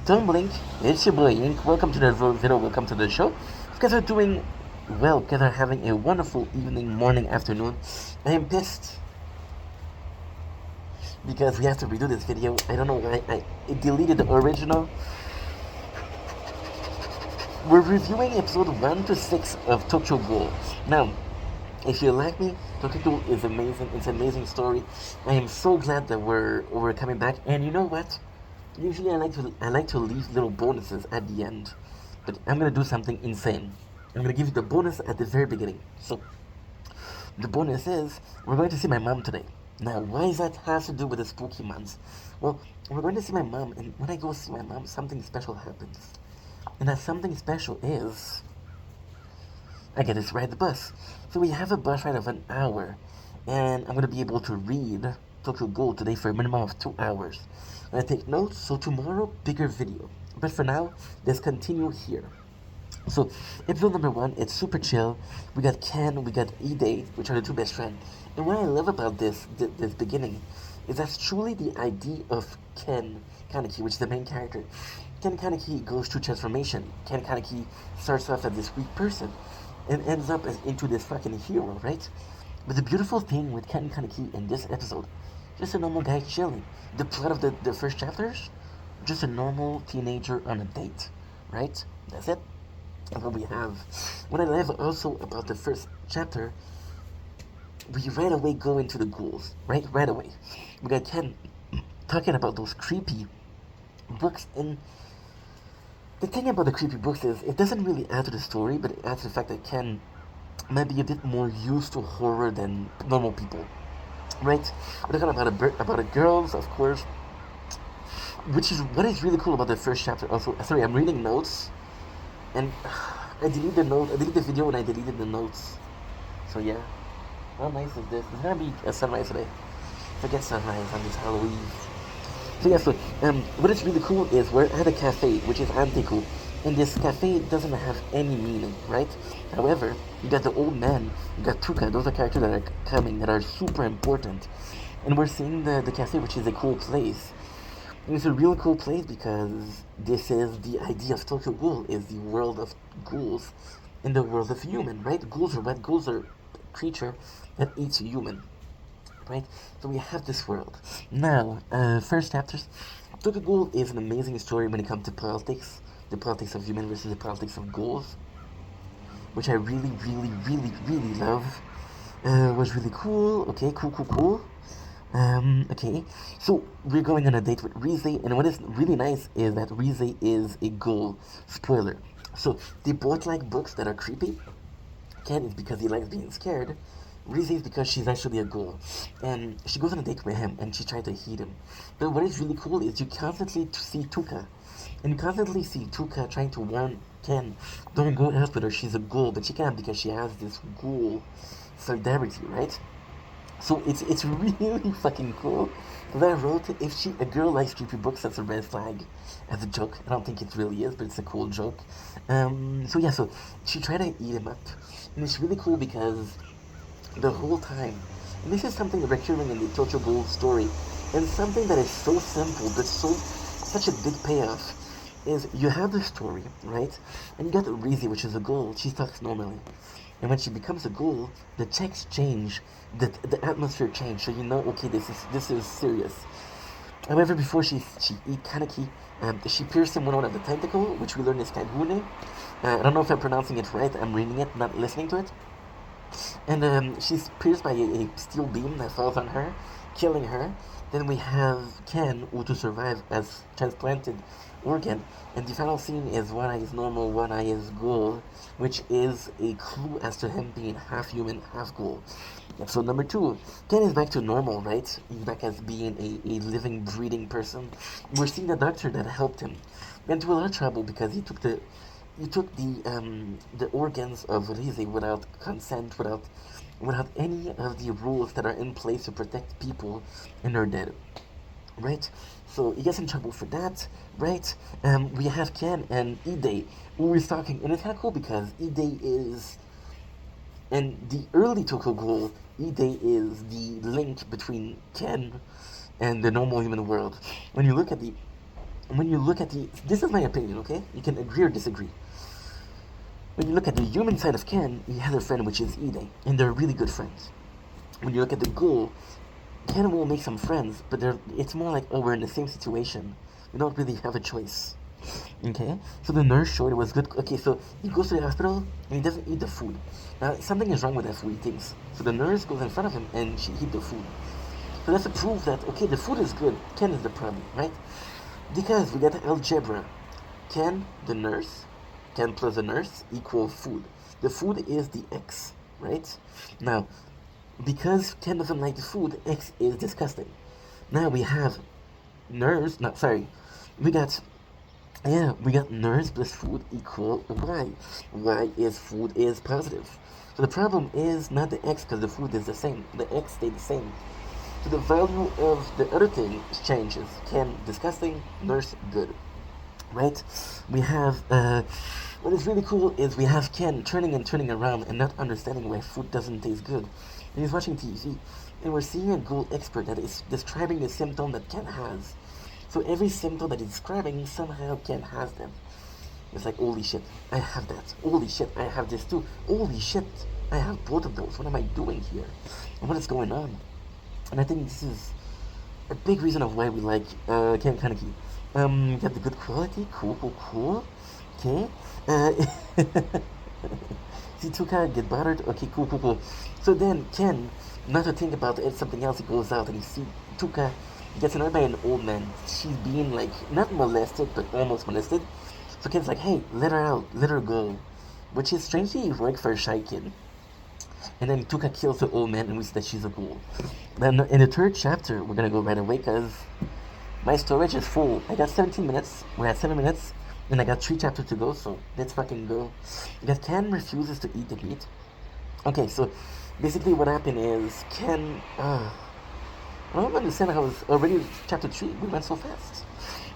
Don't blink, it's your boy Ink. Welcome to the video, welcome to the show. You guys are doing well, you guys are having a wonderful evening, morning, afternoon. I am pissed because we have to redo this video. I don't know why I deleted the original. We're reviewing episode 1 to 6 of Tokyo Ghoul. Now, if you like me, Tokyo Ghoul is amazing. It's an amazing story. I am so glad that we're coming back. And you know what? Usually I like to leave little bonuses at the end, but I'm gonna do something insane. I'm gonna give you the bonus at the very beginning. So the bonus is we're going to see my mom today. Now, why does that have to do with the spooky months? Well, we're going to see my mom, and when I go see my mom, something special happens. And that something special is I get to ride the bus. So we have a bus ride of an hour, and I'm gonna be able to read Tokyo Ghoul today for a minimum of 2 hours. I'm gonna take notes, so tomorrow, bigger video. But for now, let's continue here. So, episode number 1, it's super chill. We got Ken, we got Ide, which are the two best friends. And what I love about this beginning is that's truly the idea of Ken Kaneki, which is the main character. Ken Kaneki goes through transformation. Ken Kaneki starts off as this weak person and ends up into this fucking hero, right? But the beautiful thing with Ken Kaneki in this episode, just a normal guy chilling. The plot of the first chapters, just a normal teenager on a date, right? That's it. And what we have. What I love also about the first chapter, we right away go into the ghouls, right? Right away. We got Ken talking about those creepy books, and the thing about the creepy books is it doesn't really add to the story, but it adds to the fact that Ken might be a bit more used to horror than normal people, right? We're talking about a girls, of course, which is what is really cool about the first chapter. Also, sorry, I'm reading notes, and I deleted the note. I deleted the video and I deleted the notes. So yeah, how nice is this? It's gonna be a sunrise today. Forget sunrise on this Halloween. So yeah, so what is really cool is we're at a cafe, which is anti-cool. And this cafe doesn't have any meaning, right? However, you got the old man, you got Tuka, those are characters that are coming, that are super important. And we're seeing the cafe, which is a cool place. And it's a real cool place because this is the idea of Tokyo Ghoul, is the world of ghouls in the world of human, right? Ghouls are what? Ghouls are a creature that eats a human, right? So we have this world. Now, first chapters. Tokyo Ghoul is an amazing story when it comes to politics. The politics of human versus the politics of ghouls, which I really, really, really, really love. Was really cool. Okay, cool. Okay, so we're going on a date with Rize, and what is really nice is that Rize is a ghoul. Spoiler. So they both like books that are creepy. Ken is because he likes being scared. Rize is because she's actually a ghoul. And she goes on a date with him and she tries to hit him. But what is really cool is you constantly see Tuka. And you constantly see Tuka trying to warn Ken, don't go out with her, she's a ghoul. But she can't because she has this ghoul solidarity, right? So it's really fucking cool. Because I wrote, if a girl likes creepy books, that's a red flag. As a joke. I don't think it really is, but it's a cool joke. So yeah, so she tried to eat him up. And it's really cool because the whole time, and this is something recurring in the Tokyo Ghoul story, and something that is so simple but such a big payoff, is you have the story, right? And you got Rize, which is a ghoul. She talks normally. And when she becomes a ghoul, the text change, the atmosphere change, so you know, okay, this is serious. However, before she eat Kaneki, she pierced him with one of the tentacle, which we learn is Kagune. I don't know if I'm pronouncing it right. I'm reading it, not listening to it. And she's pierced by a steel beam that falls on her, killing her. Then we have Ken, who to survive as transplanted organ. And the final scene is one eye is normal, one eye is ghoul, which is a clue as to him being half human, half ghoul. Episode number 2, Ken is back to normal, right? He's back as being a living, breathing person. We're seeing the doctor that helped him. Went into a lot of trouble because he took the organs of Rize without consent, without any of the rules that are in place to protect people and they're dead, right? So he gets in trouble for that, right? We have Ken and Ide who is talking, and it's kind of cool because Ide is, in the early Tokyo Ghoul, Ide is the link between Ken and the normal human world. When you look at when you look at this is my opinion, okay? You can agree or disagree. When you look at the human side of Ken, he has a friend which is Ide, and they're really good friends. When you look at the ghoul, Ken will make some friends, but it's more like, oh, we're in the same situation. We don't really have a choice. Okay, so the nurse showed it was good. Okay, so he goes to the hospital and he doesn't eat the food. Now something is wrong with that food he thinks. So the nurse goes in front of him and she eats the food. So that's to prove that okay, the food is good. Ken is the problem, right? Because we got algebra. Ken the nurse, Ken plus the nurse equals food. The food is the x, right? Now, because Ken doesn't like the food, x is disgusting. Now we have nurse. Not sorry. We got we got nurse plus food equal y. Y is food is positive. So the problem is not the x because the food is the same. The x stay the same. So the value of the other thing changes. Ken disgusting, nurse good. Right? We have what is really cool is we have Ken turning and turning around and not understanding why food doesn't taste good. And he's watching TV and we're seeing a ghoul expert that is describing the symptom that Ken has. So every symptom that he's describing, somehow Ken has them. It's like, holy shit, I have that. Holy shit, I have this too. Holy shit, I have both of those. What am I doing here? And what is going on? And I think this is a big reason of why we like Ken Kaneki. You got the good quality, cool. Okay. See Tuka get bothered. Okay, cool. So then Ken, not to think about it, something else, he goes out and he see Tuka gets annoyed by an old man. She's being like not molested but almost molested. So Ken's like, hey, let her out, let her go, which is strangely heroic for a shy kid. And then Tuka kills the old man and we see that she's a ghoul. Then in the third chapter, we're gonna go right away because my storage is full. I got 17 minutes. We're at 7 minutes. And I got 3 chapters to go, so let's fucking go. Because Ken refuses to eat the meat. Okay, so basically what happened is Ken... I don't understand how it's already chapter 3. We went so fast.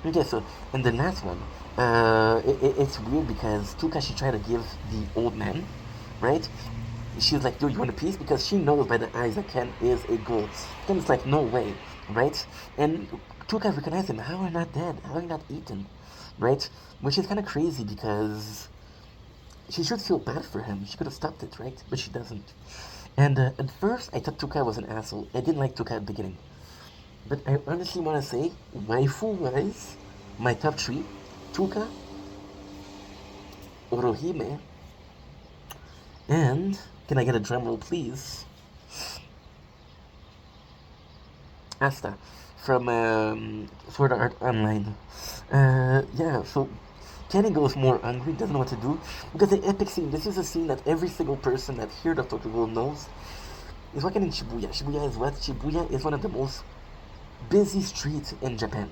Okay, so in the last one, it's weird because Tuka, she tried to give the old man, right? She was like, yo, you want a piece? Because she knows by the eyes that Ken is a ghoul. Ken's like, no way, right? And Tuka recognized him. How are you not dead? How are you not eaten? Right? Which is kind of crazy because she should feel bad for him. She could have stopped it, right? But she doesn't. And at first, I thought Tuka was an asshole. I didn't like Tuka at the beginning. But I honestly want to say, waifu-wise, my top 3, Tuka, Orohime, and... Can I get a drum roll, please? Asta from Sword Art Online. Yeah, so Kenny goes more hungry, doesn't know what to do. Because the epic scene, this is a scene that every single person that heard of Tokyo Ghoul knows. Is walking in Shibuya. Shibuya is what? Shibuya is one of the most busy streets in Japan.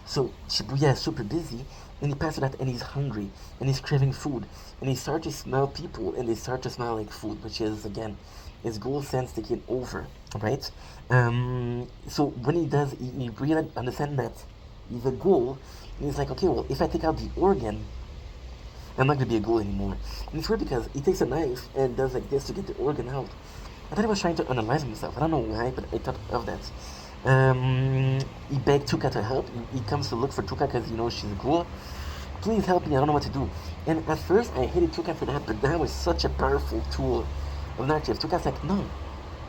So Shibuya is super busy, and he passes that, and he's hungry, and he's craving food, and he starts to smell people, and they start to smell like food, which is again his ghoul sense taking over, right? So when he does, he really understands that he's a ghoul, and he's like, okay, well, if I take out the organ, I'm not gonna be a ghoul anymore. And it's weird because he takes a knife and does like this to get the organ out. I thought he was trying to analyze himself. I don't know why, but I thought of that. He begged Tuka to help. He comes to look for Tuka because he knows she's a ghoul. Please help me, I don't know what to do. And at first I hated Tuka for that, but that was such a powerful tool of narrative. Tuka's like, no,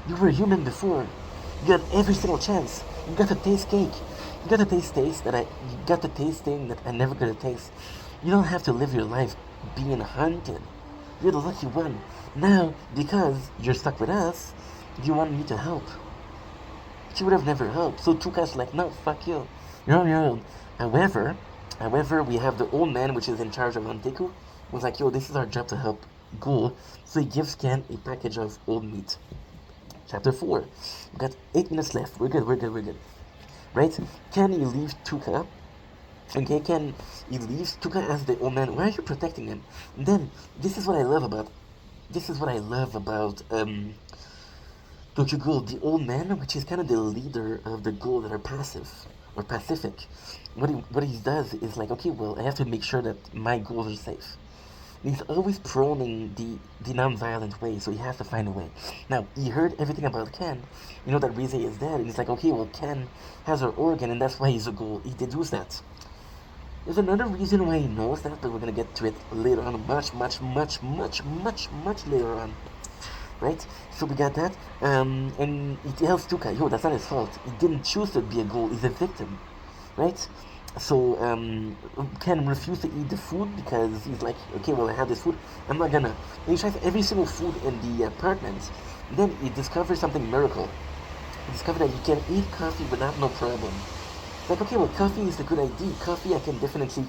you were human before. You got every single chance. You got to taste cake. You got to taste you got to taste thing that I never got to taste. You don't have to live your life being hunted. You're the lucky one. Now, because you're stuck with us, you want me to help. She would have never helped. So Tuka's like, no, fuck you. You're on your own. However, we have the old man, which is in charge of Anteku, was like, yo, this is our job to help Ghoul. So he gives Ken a package of old meat. Chapter 4. We got 8 minutes left. We're good. Right? Ken, he leaves Tuka. Okay, Ken, he leaves. Tuka asks the old man, why are you protecting him? And then, this is what I love about Tokyo Ghoul, the old man, which is kind of the leader of the ghoul that are passive or pacific. What he does is like, okay, well, I have to make sure that my ghouls are safe. And he's always proning the non-violent way, so he has to find a way. Now, he heard everything about Ken. You know that Rize is dead, and he's like, okay, well, Ken has her organ, and that's why he's a ghoul. He deduced that. There's another reason why he knows that, but we're gonna get to it later on, much later on, right? So we got that, and he tells Tuka, yo, that's not his fault. He didn't choose to be a ghoul. He's a victim, right? So Ken refused to eat the food because he's like, okay, well, I have this food. I'm not gonna. And he tries every single food in the apartment. Then he discovers something miracle. He discovered that you can eat coffee without no problem. Like, okay, well, coffee is a good idea. Coffee, I can definitely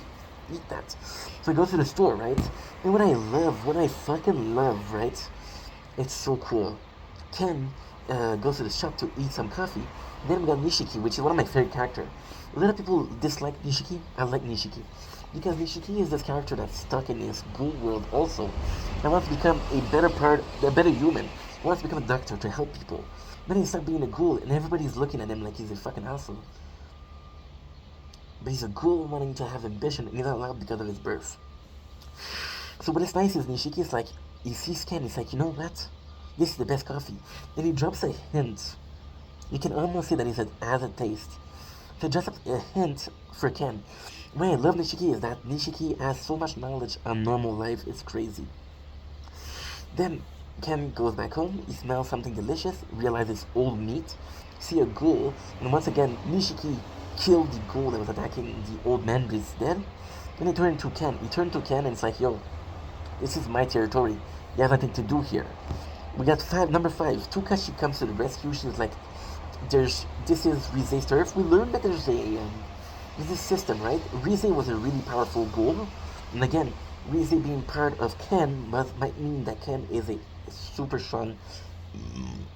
eat that. So he goes to the store, right? And what I fucking love, right? It's so cool. Ken goes to the shop to eat some coffee. Then we got Nishiki, which is one of my favorite characters. A lot of people dislike Nishiki. I like Nishiki. Because Nishiki is this character that's stuck in this ghoul world also. And wants to become a better human. Wants to become a doctor to help people. Then he starts being a ghoul and everybody's looking at him like he's a fucking asshole. But he's a ghoul wanting to have ambition and he's not allowed because of his birth. So what is nice is Nishiki is like, he sees Ken, he's like, you know what? This is the best coffee. And he drops a hint. You can almost say that he said, as a taste. So just a hint for Ken. What I love Nishiki is that Nishiki has so much knowledge on normal life, it's crazy. Then Ken goes back home, he smells something delicious, realizes old meat, see a ghoul, and once again, Nishiki killed the ghoul that was attacking the old man, but he's dead. Then he turned to Ken. He turned to Ken and it's like, yo, this is my territory. You have nothing to do here. We got number five. Tukashi comes to the rescue. She's like, this is Rize's turf. We learned that there's this system, right? Rize was a really powerful ghoul. And again, Rize being part of Ken might mean that Ken is a super strong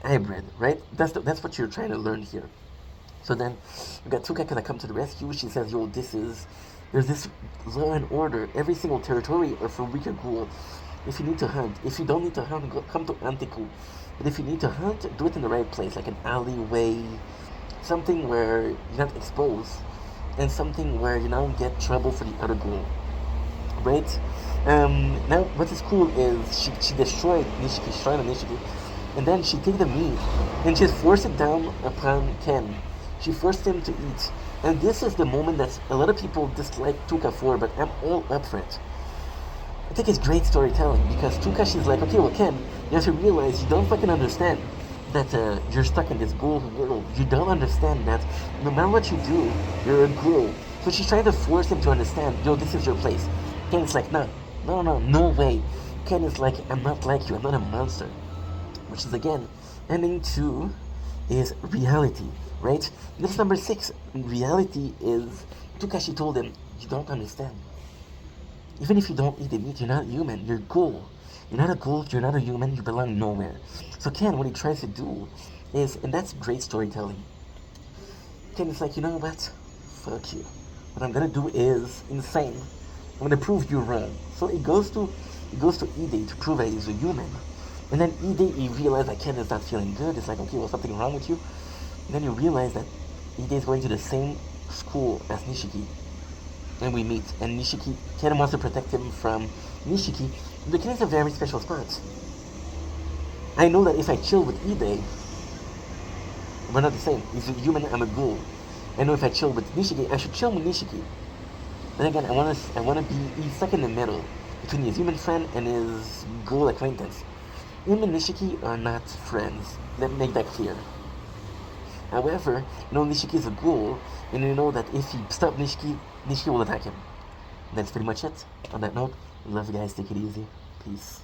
hybrid, right? That's what you're trying to learn here. So then we got Tukaka that comes to the rescue. She says, yo, there's this law and order. Every single territory are for weaker ghoul. If you need to hunt, if you don't need to hunt, come to Antiku. But if you need to hunt, do it in the right place, like an alleyway, something where you're not exposed, and something where you don't get trouble for the other ghoul, right? Now, what is cool is she destroyed Nishiki, shrine of Nishiki, and then she took the meat and she forced it down upon Ken. She forced him to eat. And this is the moment that a lot of people dislike Tuka for, but I'm all up for it. I think it's great storytelling because Tukashi's like, okay, well, Ken, you have to realize you don't fucking understand that you're stuck in this ghoul world. You don't understand that no matter what you do, you're a ghoul. So she's trying to force him to understand, yo, this is your place. Ken's like, no way. Ken is like, I'm not like you, I'm not a monster. Which is, again, ending 2 is reality, right? Next, number 6, reality is Tukashi told him, you don't understand. Even if you don't eat the meat, you're not human, you're ghoul. You're not a ghoul, you're not a human, you belong nowhere. So Ken, what he tries to do is, and that's great storytelling, Ken is like, you know what? Fuck you. What I'm gonna do is insane. I'm gonna prove you wrong. So he goes to Ide to prove that he's a human. And then Ide, he realized that Ken is not feeling good. It's like, okay, well, something wrong with you. And then you realize that Ide is going to the same school as Nishiki. And we meet. And Ken wants to protect him from Nishiki. But Ken is a very special spot. I know that if I chill with Ide, we're not the same. He's a human, I'm a ghoul. I know if I chill with Nishiki, I should chill with Nishiki. Then again, I wanna be, he's stuck in the middle between his human friend and his ghoul acquaintance. Him and Nishiki are not friends. Let me make that clear. However, you know Nishiki is a ghoul, and you know that if he stops Nishiki will attack him. That's pretty much it. On that note, love you guys, take it easy. Peace.